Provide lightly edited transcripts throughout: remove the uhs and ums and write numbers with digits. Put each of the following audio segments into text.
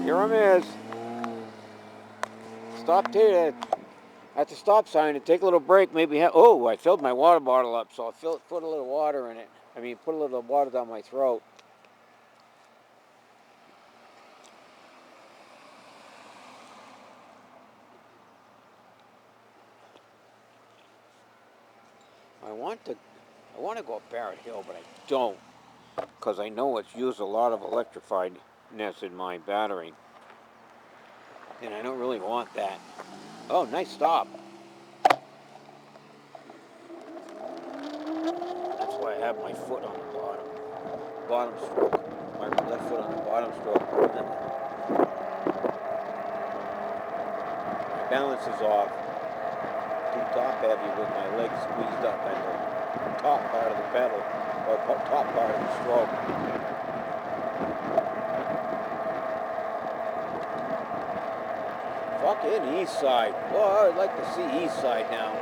Here I is. Stopped here at the stop sign to take a little break. Maybe oh, I filled my water bottle up, so I put a little water in it. Put a little water down my throat. I want to go up Barrett Hill, but I don't, because I know it's used a lot of electrifiedness in my battery, and I don't really want that. Oh, nice stop. That's why I have my foot on the bottom stroke. My left foot on the bottom stroke. My balance is off. Too top heavy with my legs squeezed up and the top part of the pedal, or top part of the stroke. Fucking east side. Well, I'd like to see east side now.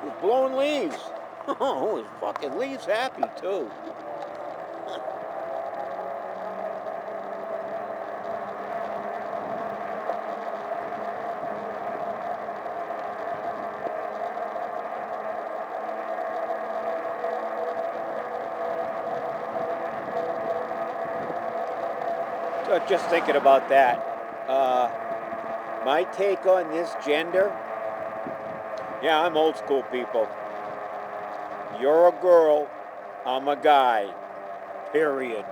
He's blowing leaves. Oh, his fucking leaves happy too. Just thinking about that. My take on this gender. Yeah, I'm old school, people. You're a girl, I'm a guy. Period.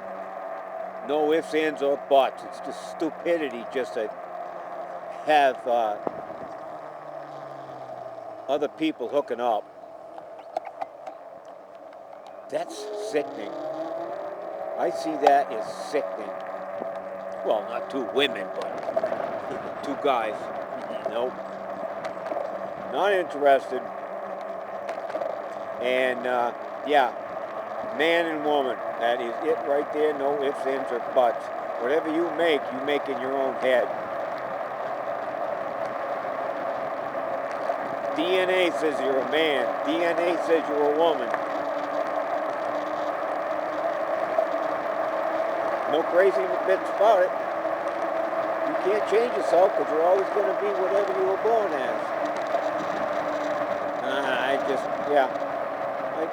No ifs, ands, or buts. It's just stupidity just to have other people hooking up. That's sickening. I see that as sickening. Well, not two women, but two guys. Nope. Not interested. And yeah, man and woman. That is it right there. No ifs, ands, or buts. Whatever you make in your own head. DNA says you're a man. DNA says you're a woman. No crazy bits about it. You can't change yourself because you're always going to be whatever you were born as.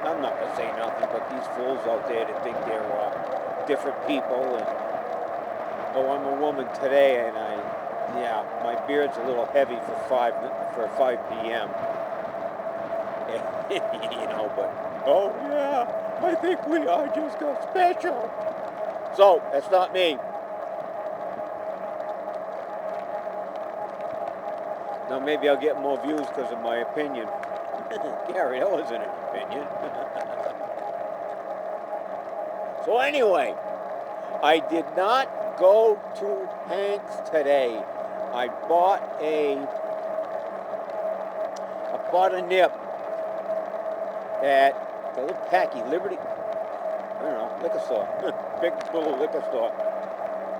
I'm not going to say nothing, but these fools out there that think they're different people, and oh, I'm a woman today, and my beard's a little heavy for 5 p.m. But oh yeah, I think we are just got special. So that's not me. Now maybe I'll get more views because of my opinion. Gary, that wasn't an opinion. So anyway, I did not go to Hank's today. I bought a nip at the little Packy Liberty, I don't know, liquor store. Big little liquor store.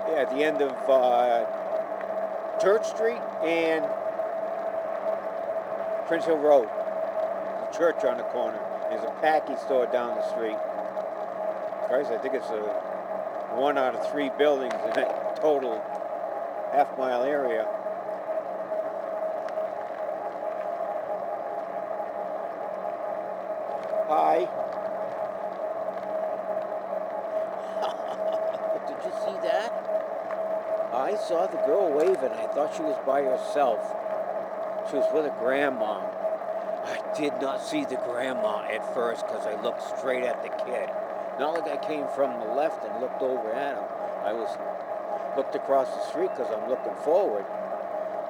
Yeah, at the end of Church Street and Prince Hill Road. The church on the corner. There's a Packy store down the street. Christ, I think it's one out of 3 buildings in that total half-mile area. Hi. Did you see that? I saw the girl waving. I thought she was by herself. She was with her grandma. I did not see the grandma at first because I looked straight at the kid. Not like I came from the left and looked over at him. I looked across the street because I'm looking forward.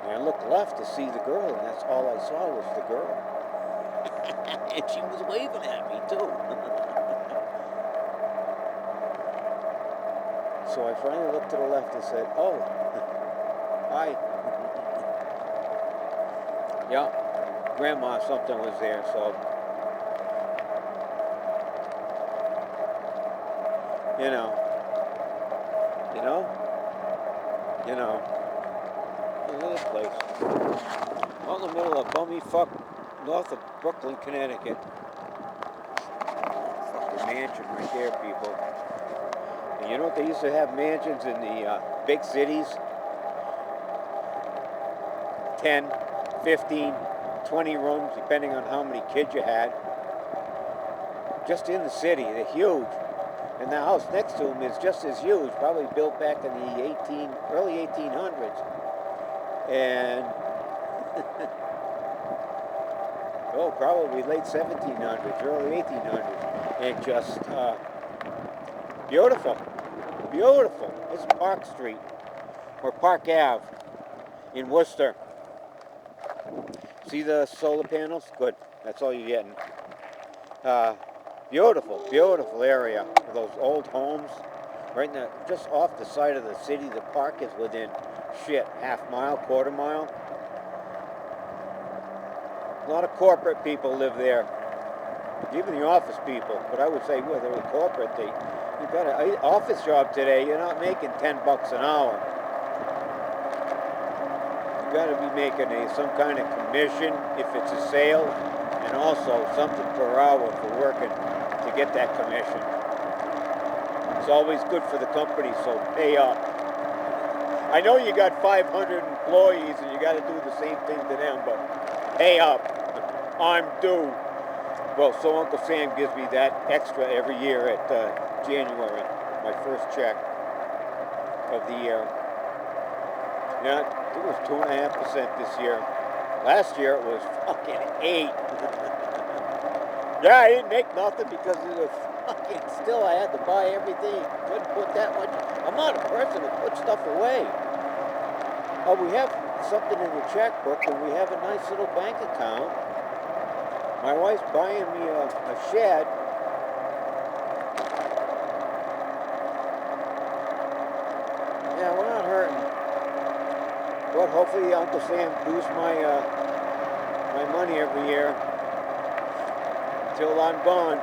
And I looked left to see the girl, and that's all I saw was the girl. And she was waving at me, too. So I finally looked to the left and said, oh, hi. Yeah, grandma something was there, so. You know, look at this place. Out in the middle of bummy-fuck north of Brooklyn, Connecticut. Fucking mansion right there, people. And you know what they used to have mansions in the big cities? 10, 15, 20 rooms, depending on how many kids you had. Just in the city, they're huge. And the house next to them is just as huge, probably built back in the early 1800s. And, oh, probably late 1700s, early 1800s. And just beautiful, beautiful. This is Park Street, or Park Ave in Worcester. See the solar panels? Good, that's all you're getting. Beautiful, beautiful area. Those old homes, right in the, just off the side of the city. The park is within, half mile, quarter mile. A lot of corporate people live there, even the office people. But I would say, well, they're corporate. You got an office job today, you're not making $10 an hour. You got to be making some kind of commission if it's a sale, and also something per hour for working to get that commission. It's always good for the company, so pay up. I know you got 500 employees and you got to do the same thing to them, but pay up. I'm due. Well, so Uncle Sam gives me that extra every year at January, my first check of the year. Yeah, it was 2.5% this year. Last year it was fucking 8. Yeah, I didn't make nothing because of the fucking, still I had to buy everything. Couldn't put that much. I'm not a person that puts stuff away. Oh, we have something in the checkbook and we have a nice little bank account. My wife's buying me a shed. Yeah, we're not hurting. But hopefully Uncle Sam boosts my my money every year until I'm gone.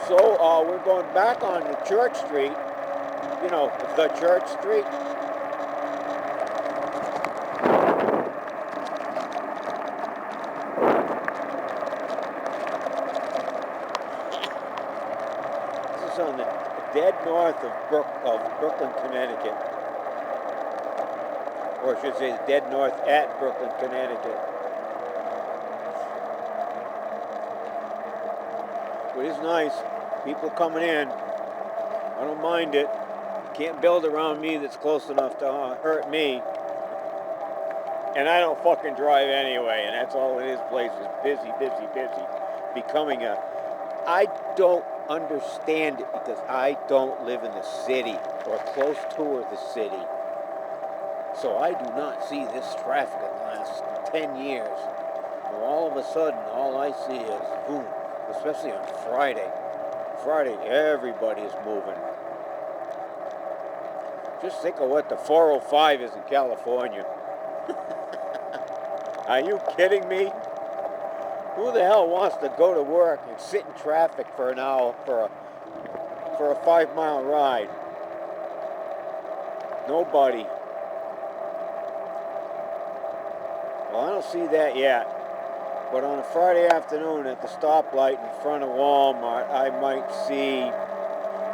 So we're going back on the Church Street. You know, the Church Street. This is on the dead north of Brooklyn, Connecticut. Or I should say dead north at Brooklyn, Connecticut. But it's nice. People coming in. I don't mind it. Can't build around me that's close enough to hurt me. And I don't fucking drive anyway, and that's all it is. Place is busy, busy, busy. Becoming a... I don't understand it because I don't live in the city or close to the city. So I do not see this traffic in the last 10 years. And all of a sudden, all I see is boom, especially on Friday. Friday, everybody is moving. Just think of what the 405 is in California. Are you kidding me? Who the hell wants to go to work and sit in traffic for an hour for a 5-mile ride? Nobody. Well, I don't see that yet. But on a Friday afternoon at the stoplight in front of Walmart, I might see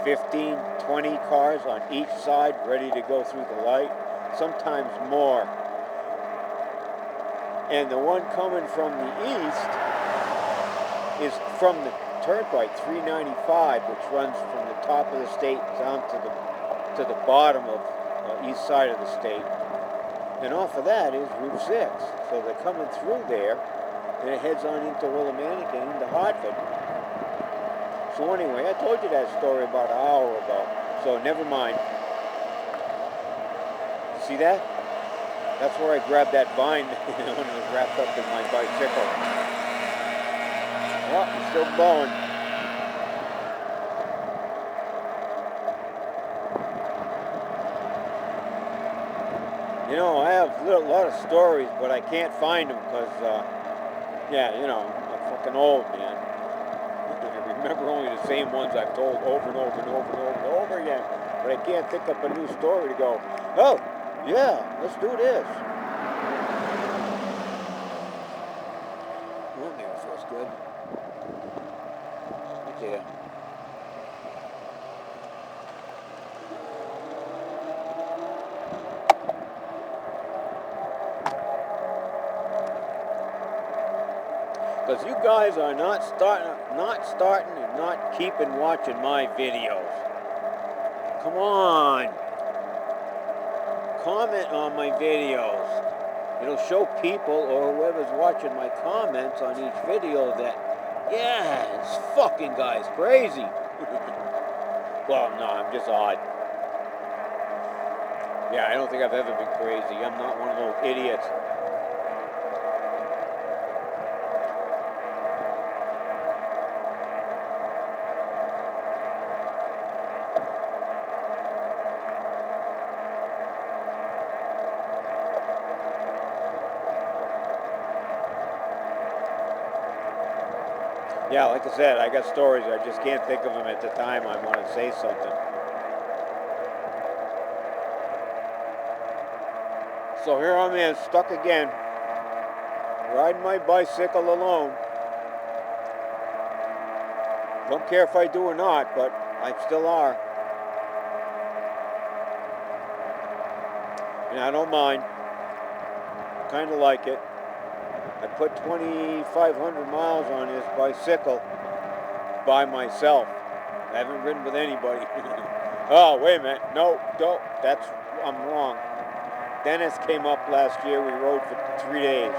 15, 20 cars on each side ready to go through the light, sometimes more. And the one coming from the east is from the turnpike 395, which runs from the top of the state down to the bottom of the east side of the state. And off of that is Route 6. So they're coming through there. And it heads on into Willimantic and into Hartford. So anyway, I told you that story about an hour ago. So never mind. See that? That's where I grabbed that vine when it was wrapped up in my bicycle. Oh, it's still blowing. You know, I have a lot of stories, but I can't find them because, yeah, you know, I'm fucking old, man. I remember only the same ones I've told over and over and over and over and over again. But I can't think up a new story to go, oh, yeah, let's do this. Well, there, feels good. Right there. Because you guys are not starting and not keeping watching my videos. Come on. Comment on my videos. It'll show people or whoever's watching my comments on each video that, yeah, this fucking guy's crazy. Well, no, I'm just odd. Yeah, I don't think I've ever been crazy. I'm not one of those idiots. Yeah, like I said, I got stories. I just can't think of them at the time I want to say something. So here I'm in, stuck again, riding my bicycle alone. Don't care if I do or not, but I still are. And I don't mind. Kind of like it. I put 2,500 miles on this bicycle by myself. I haven't ridden with anybody. Oh, wait a minute. No, don't. I'm wrong. Dennis came up last year. We rode for 3 days.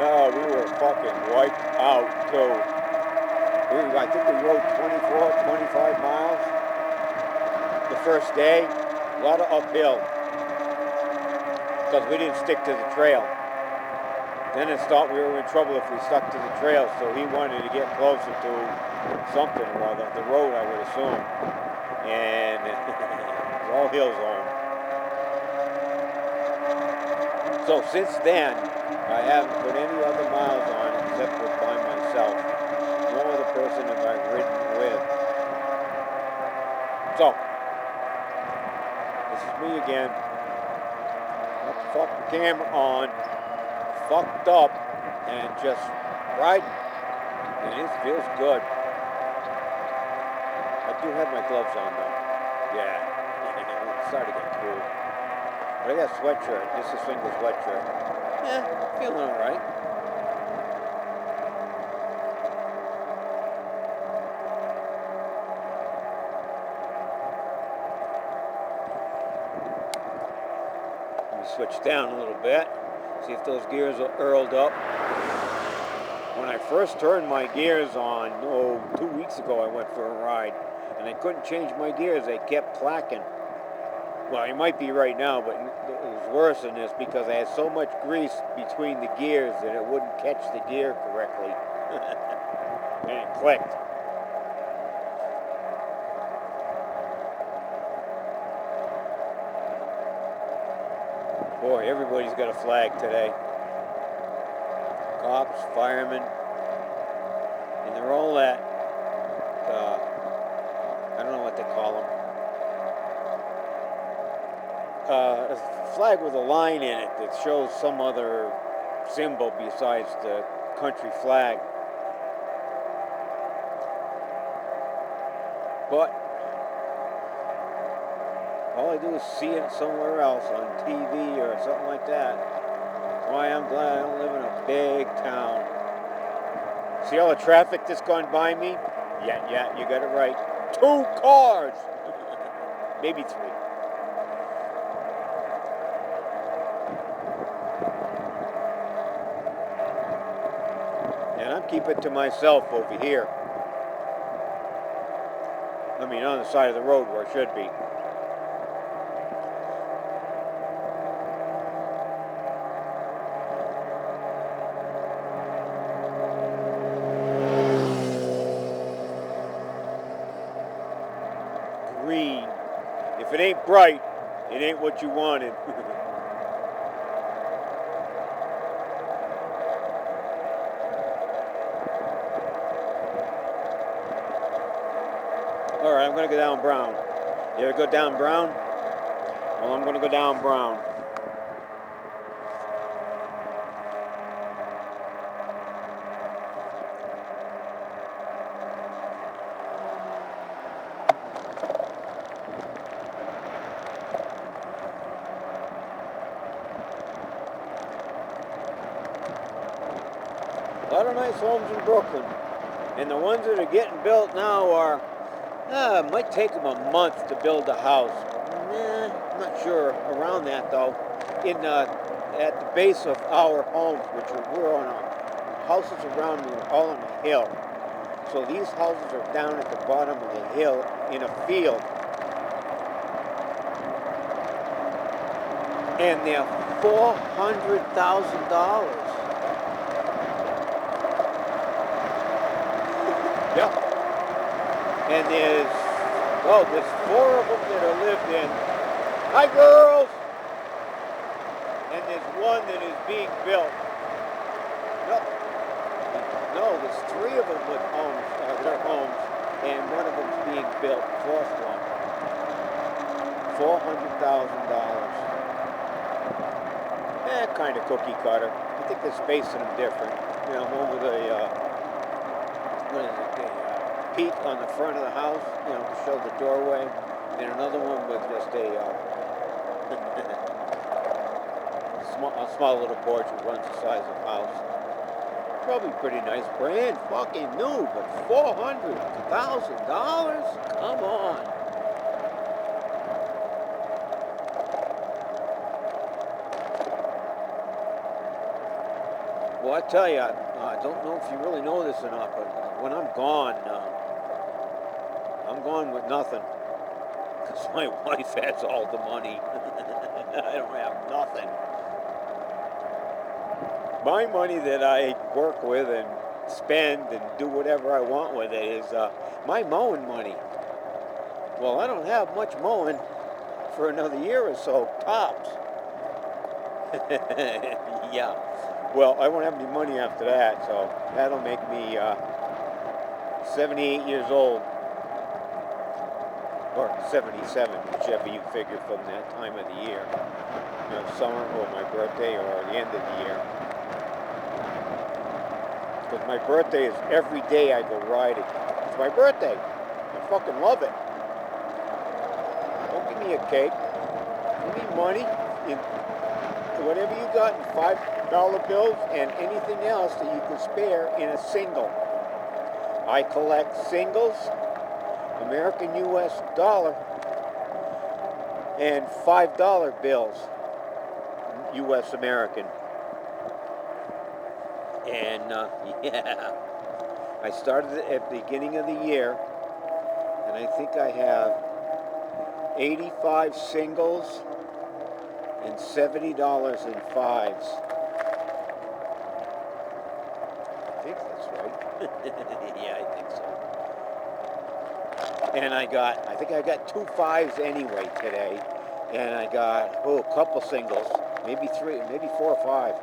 Oh, we were fucking wiped out, too. I think we rode 24, 25 miles the first day. A lot of uphill. Because we didn't stick to the trail. Dennis thought we were in trouble if we stuck to the trail, so he wanted to get closer to something or other, the road, I would assume. And it's all hills home. So since then, I haven't put any other miles on except for by myself. No other person have I ridden with. So, this is me again. Fuck the camera on, fucked up, and just riding. And it feels good. I do have my gloves on though. Yeah, it's starting to get cool. But I got a sweatshirt. This is Finger's sweatshirt. Yeah, feeling alright. Switch down a little bit, see if those gears are earled up. When I first turned my gears on, 2 weeks ago, I went for a ride, and I couldn't change my gears. They kept clacking. Well, it might be right now, but it was worse than this because I had so much grease between the gears that it wouldn't catch the gear correctly. And it clicked. Boy, everybody's got a flag today. Cops, firemen, and they're all at, I don't know what they call them. A flag with a line in it that shows some other symbol besides the country flag. But all I do is see it somewhere else on TV or something like that. That's why I'm glad I don't live in a big town. See all the traffic that's gone by me? Yeah, you got it right. 2 cars! Maybe 3. And I'm keeping it to myself over here. I mean, on the side of the road where it should be. Green. If it ain't bright, It ain't what you wanted. All right, I'm gonna go down Brown. You ever go down Brown? Well, I'm gonna go down Brown. A lot of nice homes in Brooklyn. And the ones that are getting built now are, it might take them a month to build a house. I'm not sure. Around that though. At the base of our homes, which we're on houses around me are all on a hill. So these houses are down at the bottom of the hill in a field. And they're $400,000. Yep. And there's 4 of them that are lived in. Hi, girls! And there's one that is being built. No, there's 3 of them with homes, their homes, and one of them's being built, 4th one. $400,000. Kind of cookie cutter. I think they're spacing them different. You know, one with a, peak on the front of the house, you know, to show the doorway, and another one with just a small little porch that runs the size of the house. Probably pretty nice, brand fucking new, but $400,000? Come on. Well, I tell you, I don't know if you really know this or not, but when I'm gone with nothing. Because my wife has all the money. I don't have nothing. My money that I work with and spend and do whatever I want with it is my mowing money. Well, I don't have much mowing for another year or so, tops. Yeah. Well, I won't have any money after that, so that'll make me 78 years old. Or 77, whichever you figure from that time of the year. You know, summer or my birthday or the end of the year. Because my birthday is every day I go riding. It's my birthday. I fucking love it. Don't give me a cake. Give me money. Whatever you got in $5 bills and anything else that you can spare in a single. I collect singles, American US dollar, and $5 bills, US American. And yeah, I started at the beginning of the year, and I think I have 85 singles and $70 in fives. I think that's right. Yeah, I think so. And I think I got 2 fives anyway today. And I got, a couple singles. Maybe 3, maybe 4 or 5.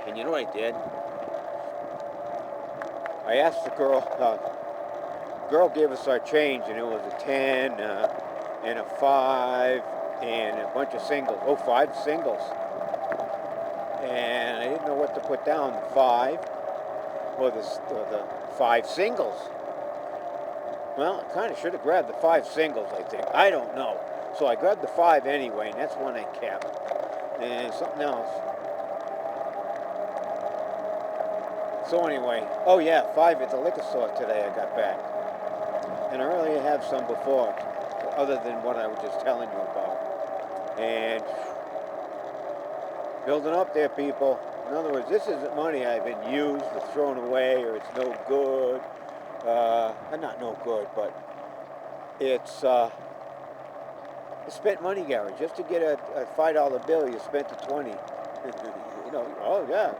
And you know what I did? I asked the girl gave us our change, and it was a 10 and a 5 and a bunch of singles. 5 singles. And I didn't know what to put down, the 5 or the 5 singles. Well, I kind of should have grabbed the 5 singles, I think. I don't know. So I grabbed the 5 anyway, and that's one I kept. And something else. So anyway, 5 at the liquor store today I got back. And I already have some before, other than what I was just telling you about. And building up there, people. In other words, this isn't money I've been used or thrown away or it's no good. Not no good, but it's spent money, Gary. Just to get a $5 bill, you spent the 20. You know,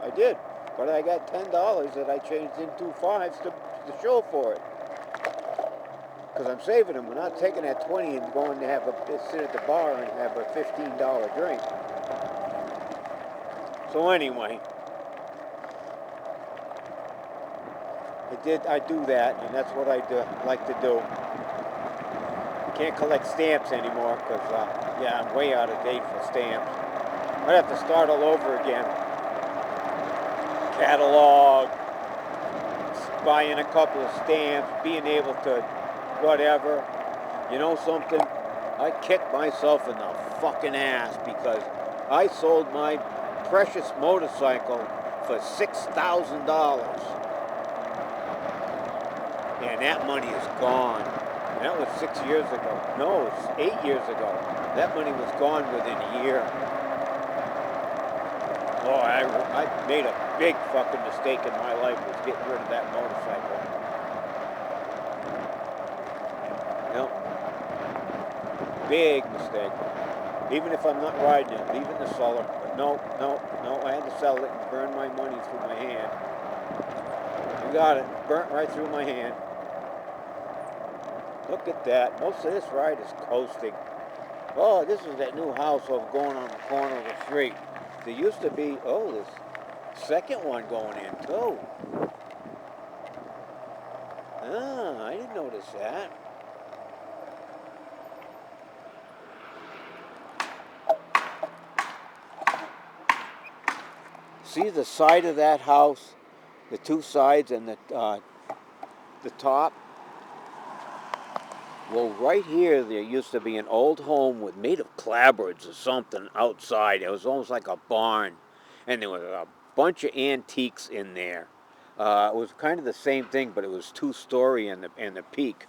I did. But I got $10 that I changed into 5s to show for it. Because I'm saving them. We're not taking that 20 and going to have a sit at the bar and have a $15 drink. So anyway, I do that, and that's what I like to do. Can't collect stamps anymore because, yeah, I'm way out of date for stamps. I'd have to start all over again. Catalog, buying a couple of stamps, being able to whatever. You know something? I kicked myself in the fucking ass because I sold my precious motorcycle for $6,000. And that money is gone. And that was 6 years ago. No, it's 8 years ago. That money was gone within a year. Oh, I made a big fucking mistake in my life was getting rid of that motorcycle. No. Big mistake. Even if I'm not riding it, leaving the seller. But no, I had to sell it and burn my money through my hand. You got it. Burnt right through my hand. Look at that. Most of this ride is coasting. Oh, this is that new house over going on the corner of the street. There used to be, oh, this second one going in too. Ah, I didn't notice that. See the side of that house, the two sides and the top? Well, right here, there used to be an old home made of clapboards or something outside. It was almost like a barn. And there was a bunch of antiques in there. It was kind of the same thing, but it was two-story in the peak.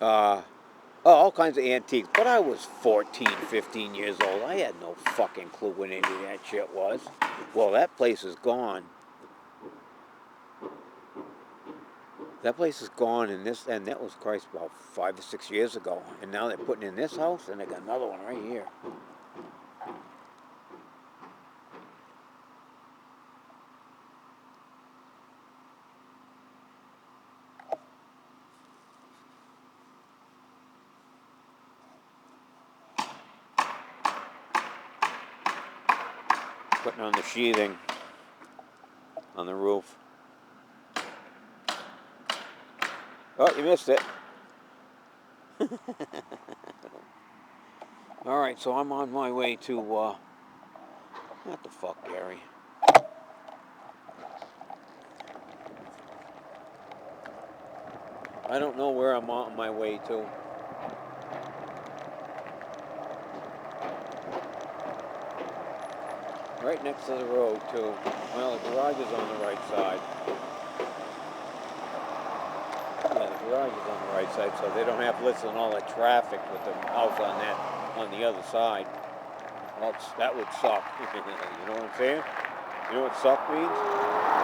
All kinds of antiques. But I was 14, 15 years old. I had no fucking clue what any of that shit was. Well, that place is gone. That place is gone, and that was, Christ, about 5 or 6 years ago. And now they're putting in this house, and they got another one right here. Putting on the sheathing on the roof. Oh, you missed it. All right, so I'm on my way to, what the fuck, Gary? I don't know where I'm on my way to. Right next to the road, too. Well, the garage is on the right side. Yeah, the garage is on the right side, so they don't have to listen to all that traffic with the house on the other side. Well, that would suck. You know what I'm saying? You know what suck means?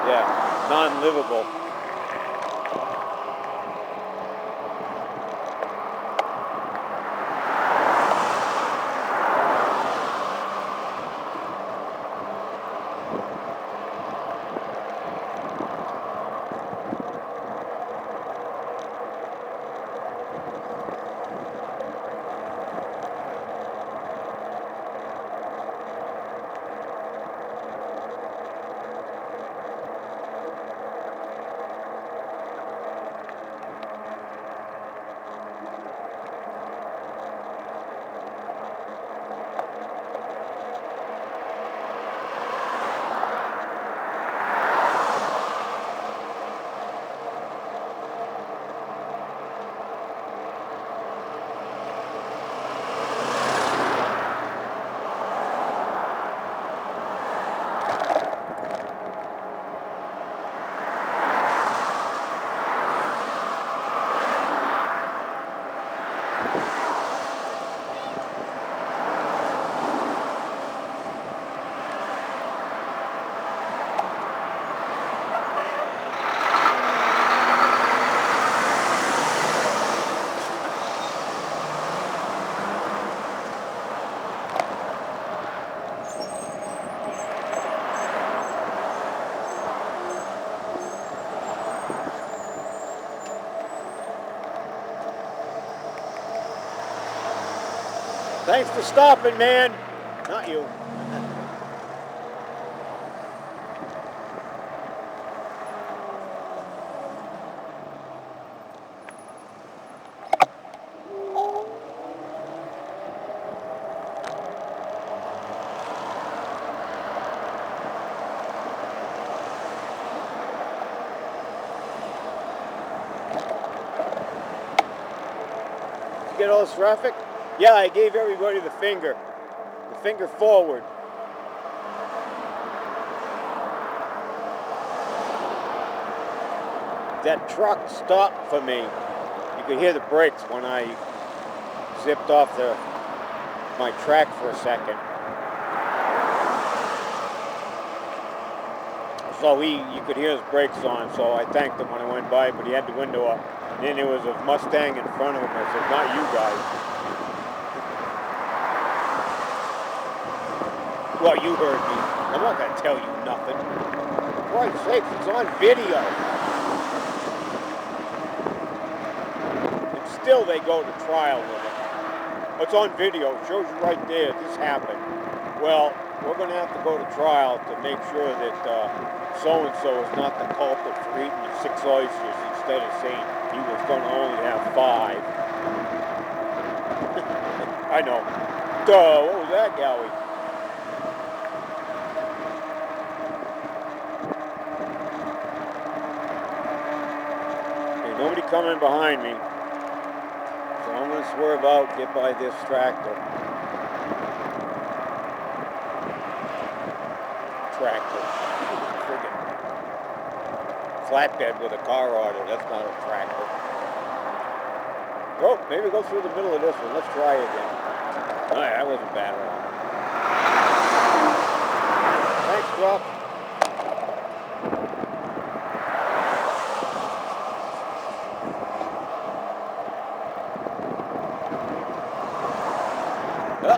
Yeah, non-livable. Thanks for stopping, man. Not you. Get all this traffic? Yeah, I gave everybody the finger forward. That truck stopped for me. You could hear the brakes when I zipped off my track for a second. So you could hear his brakes on, so I thanked him when I went by, but he had the window up. And then there was a Mustang in front of him. I said, not you guys. Well, you heard me. I'm not going to tell you nothing. For Christ's sake, it's on video. And still they go to trial with it. It's on video. It shows you right there. This happened. Well, we're going to have to go to trial to make sure that so-and-so is not the culprit for eating the 6 oysters instead of saying he was going to only have 5. I know. Duh, what was that, Gowie? Hey, nobody coming behind me. So I'm going to swerve out, get by this tractor. Friggin' flatbed with a car on it. That's not a tractor. Oh, maybe go through the middle of this one. Let's try again. All right, that wasn't bad at all. Thanks, Brock.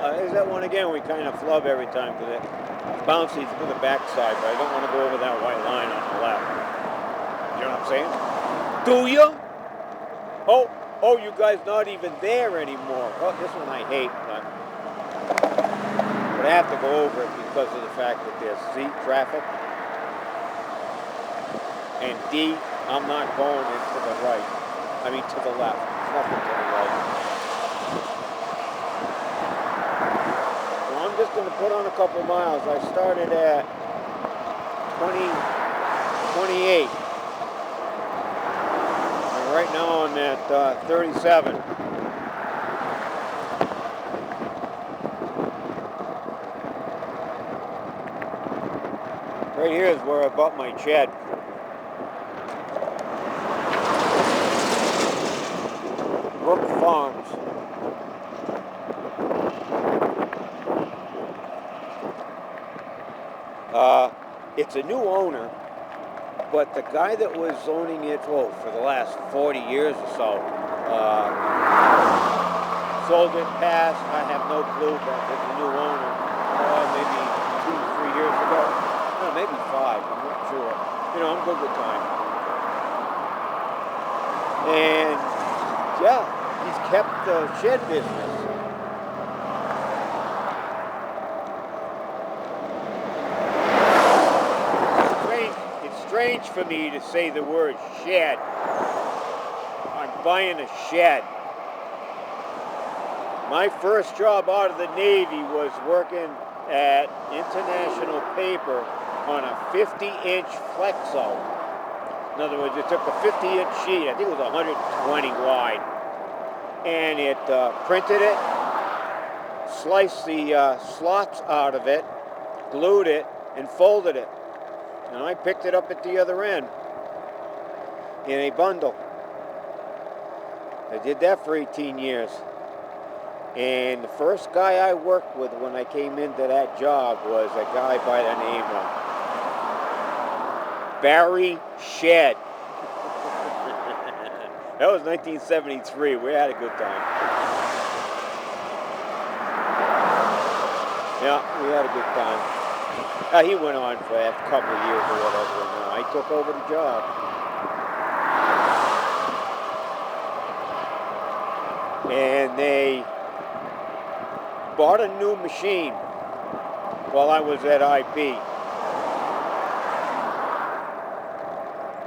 There's that one again. We kind of flub every time because it bounces to the backside, but I don't want to go over that white line on the left. You know what I'm saying? Do you? Oh, you guys not even there anymore. Oh, this one I hate, but I have to go over it because of the fact that there's C, traffic, and D, I'm not going into the right. I mean to the left. Nothing to the right. I'm just going to put on a couple miles. I started at 28. And right now I'm at 37. Right here is where I bought my shed. Brook Farms. It's a new owner, but the guy that was owning it for the last 40 years or so sold it past, I have no clue, but there's a new owner, maybe 2 or 3 years ago. No, maybe 5, I'm not sure. You know, I'm good with time. And yeah, he's kept the shed business. Strange for me to say the word shed. I'm buying a shed. My first job out of the Navy was working at International Paper on a 50-inch flexo. In other words, it took a 50-inch sheet, I think it was 120 wide, and it printed it, sliced the slots out of it, glued it, and folded it. And I picked it up at the other end in a bundle. I did that for 18 years. And the first guy I worked with when I came into that job was a guy by the name of Barry Shedd. That was 1973. We had a good time. Yeah, we had a good time. He went on for a couple of years or whatever, and I took over the job. And bought a new machine while I was at IP.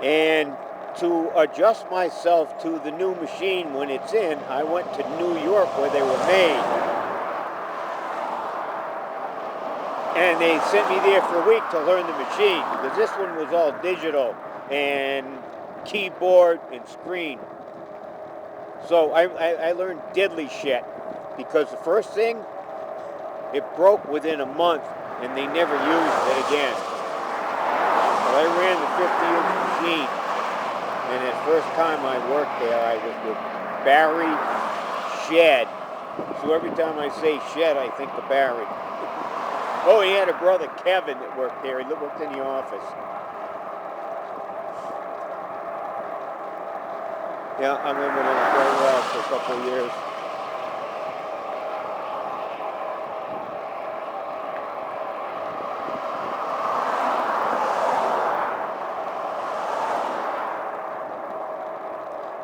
And to adjust myself to the new machine when it's in, I went to New York where they were made. And they sent me there for a week to learn the machine, because this one was all digital and keyboard and screen. So I learned diddly shit, because the first thing, it broke within a month and they never used it again. Well, I ran the 50-inch machine, and the first time I worked there, I was with Barry Shed. So every time I say Shed, I think of Barry. Oh, he had a brother, Kevin, that worked there. He worked in the office. Yeah, I remember him very well for a couple of years.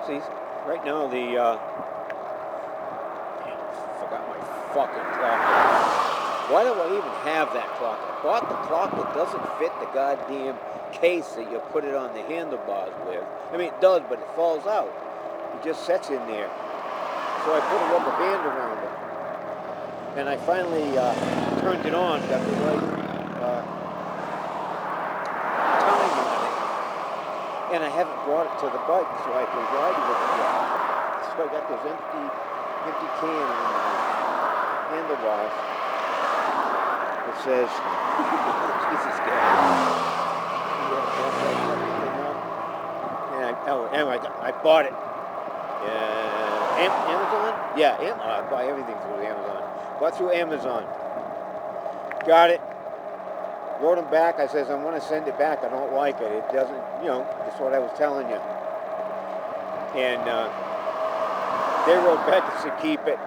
See, right now I forgot my fucking clock. Why do I even have that clock? I bought the clock that doesn't fit the goddamn case that you put it on the handlebars with. I mean, it does, but it falls out. It just sets in there. So I put a rubber band around it. And I finally turned it on, got the right time on it. And I haven't brought it to the bike so I can ride with it yet. So I got this empty can on the handlebars. It says, Jesus guy. I bought it. Amazon? Yeah, I buy everything through Amazon. Bought through Amazon. Got it. Wrote them back. I says, I want to send it back. I don't like it. It doesn't, that's what I was telling you. And they wrote back and said, keep it.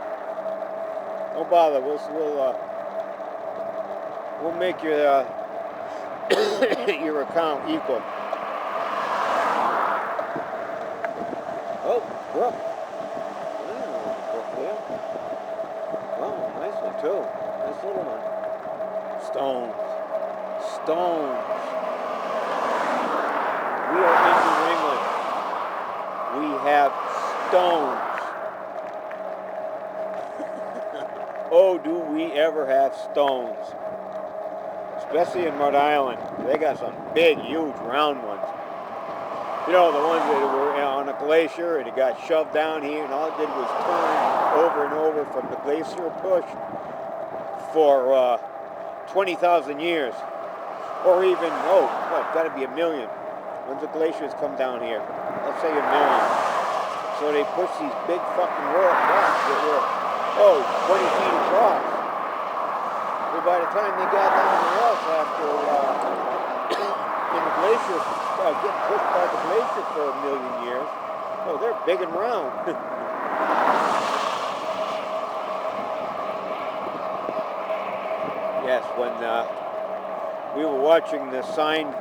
Don't bother. We'll make your your account equal. Oh, Brooke. Brooke there. Oh, nice one too. Nice little one. Stones. We are in New England. We have stones. Oh, do we ever have stones. Especially in Rhode Island. They got some big, huge, round ones. The ones that were on a glacier and it got shoved down here and all it did was turn over and over from the glacier push for 20,000 years. Or even, gotta be a million. When the glaciers come down here, let's say a million. So they push these big fucking rocks that were, 20 feet across. But by the time they got down the rocks after in the glacier, getting pushed by the glacier for a million years, they're big and round. Yes, when we were watching the sign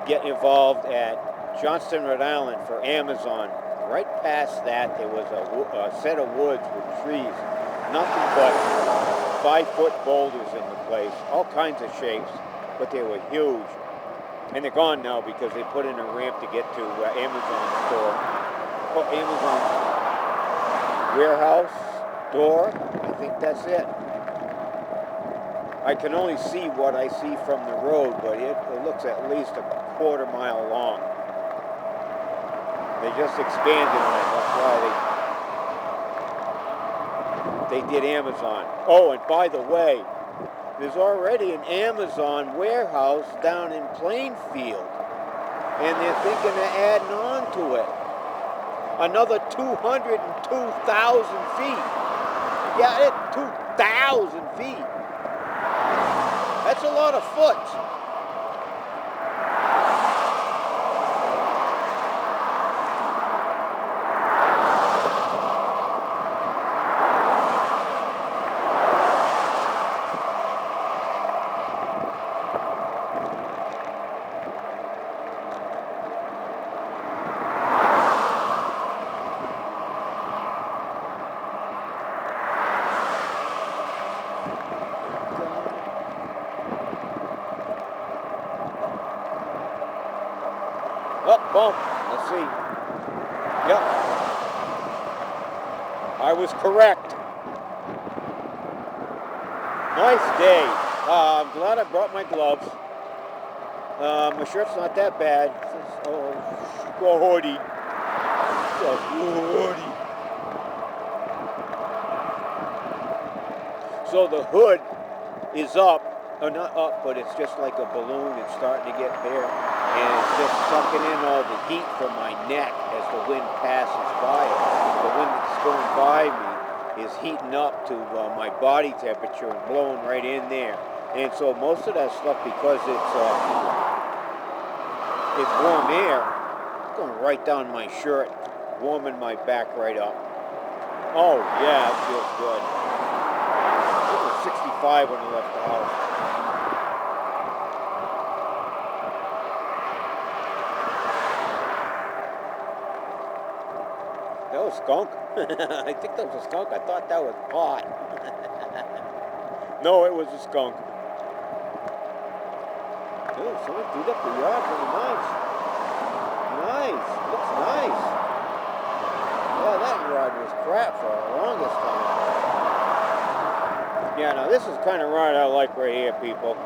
get involved at Johnston, Rhode Island for Amazon, right past that there was a set of woods with trees, nothing but 5-foot boulders in the place, all kinds of shapes, but they were huge. And they're gone now because they put in a ramp to get to Amazon store. Amazon warehouse, door, I think that's it. I can only see what I see from the road, but it looks at least a quarter mile long. They just expanded on it, that's why they did Amazon. Oh, and by the way, there's already an Amazon warehouse down in Plainfield, and they're thinking of adding on to it. Another 202,000 feet. Yeah, it's 2,000 feet. That's a lot of foot. Oh, bump. Let's see. Yep. I was correct. Nice day. I'm glad I brought my gloves. My shirt's not that bad. Oh, hoodie. Hoodie. So the hood is up, or not up, but it's just like a balloon. It's starting to get bare, and it's just sucking in all the heat from my neck as the wind passes by it. The wind that's going by me is heating up to my body temperature and blowing right in there. And so most of that stuff, because it's warm air, it's going right down my shirt, warming my back right up. Oh yeah, it feels good. It was 65 when I left the house. That was skunk. I think that was a skunk. I thought that was pot. No, it was a skunk. Oh, someone cleaned up the yard pretty nice. Nice. Looks nice. Yeah, that yard was crap for the longest time. Yeah, now this is the kind of ride I like right here, people.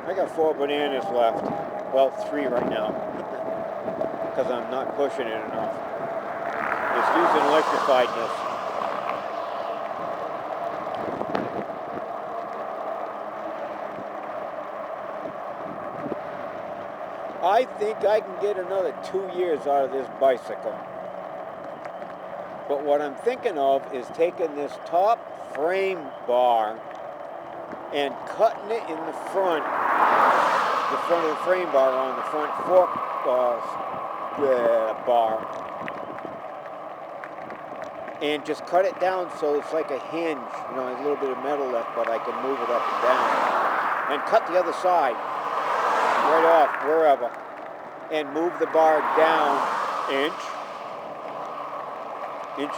I got 4 bananas left. Well, 3 right now. Because I'm not pushing it enough. It's using electrifiedness. I think I can get another 2 years out of this bicycle. But what I'm thinking of is taking this top frame bar and cutting it in the front of the frame bar on the front fork bar, and just cut it down so it's like a hinge. You know, there's a little bit of metal left, but I can move it up and down. And cut the other side, right off, wherever, and move the bar down inch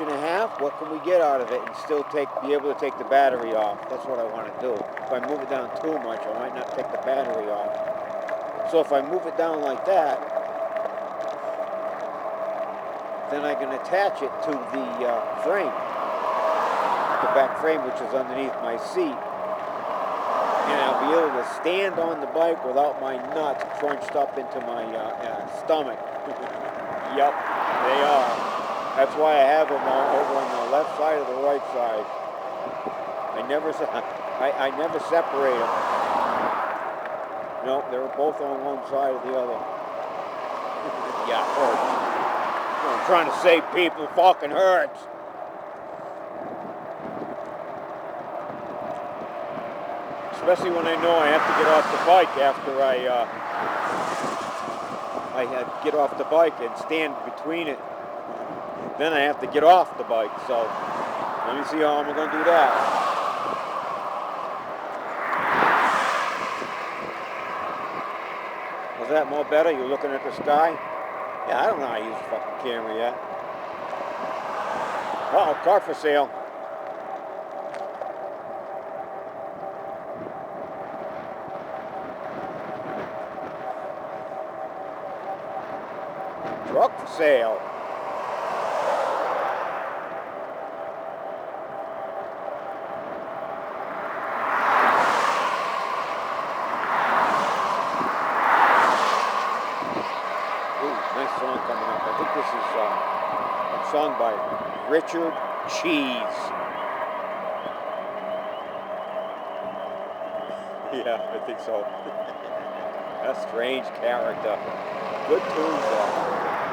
and a half. What can we get out of it and still be able to take the battery off? That's what I want to do. If I move it down too much, I might not take the battery off. So if I move it down like that, then I can attach it to the frame, the back frame, which is underneath my seat. And I'll be able to stand on the bike without my nuts crunched up into my stomach. Yep, they are. That's why I have them over on the left side or the right side. I never separate them. No, they're both on one side or the other. Yeah, it hurts. I'm trying to save people, fucking hurts. Especially when I know I have to get off the bike after I had to get off the bike and stand between it. Then I have to get off the bike, so let me see how I'm going to do that. Was that more better? You looking at the sky? Yeah, I don't know how to use the fucking camera yet. Uh-oh, car for sale. Truck for sale. Nice song coming up. I think this is a song by Richard Cheese. Yeah, I think so. A strange character. Good tunes though.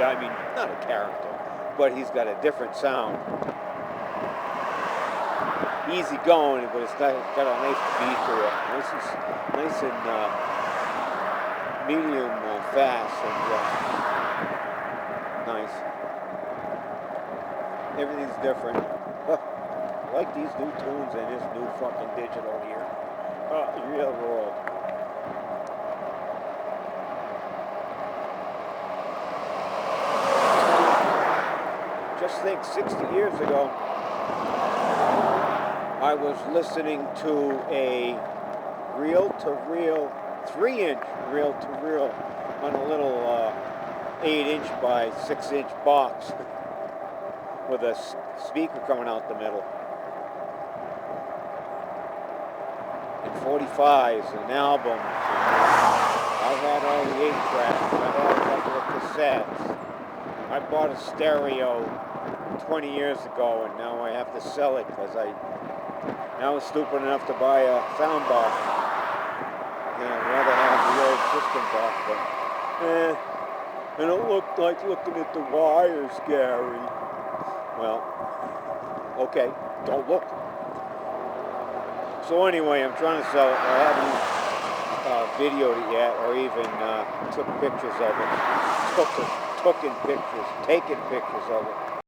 I mean, not a character, but he's got a different sound. Easy going, but it's got a nice beat to it. Nice and medium fast and nice. Everything's different. I like these new tunes and this new fucking digital here. Real world. Just think, 60 years ago, I was listening to a reel-to-reel, 3-inch reel-to-reel on a little 8-inch by 6-inch box with a speaker coming out the middle. And 45s and albums. I had all the 8-tracks. I had a couple of cassettes. I bought a stereo 20 years ago, and now I have to sell it because I was stupid enough to buy a sound box. And I'd rather have the old system box, but I don't look like looking at the wires, Gary. Well, okay, don't look. So anyway, I'm trying to sell it. I haven't videoed it yet, or even took pictures of it. Taking pictures of it.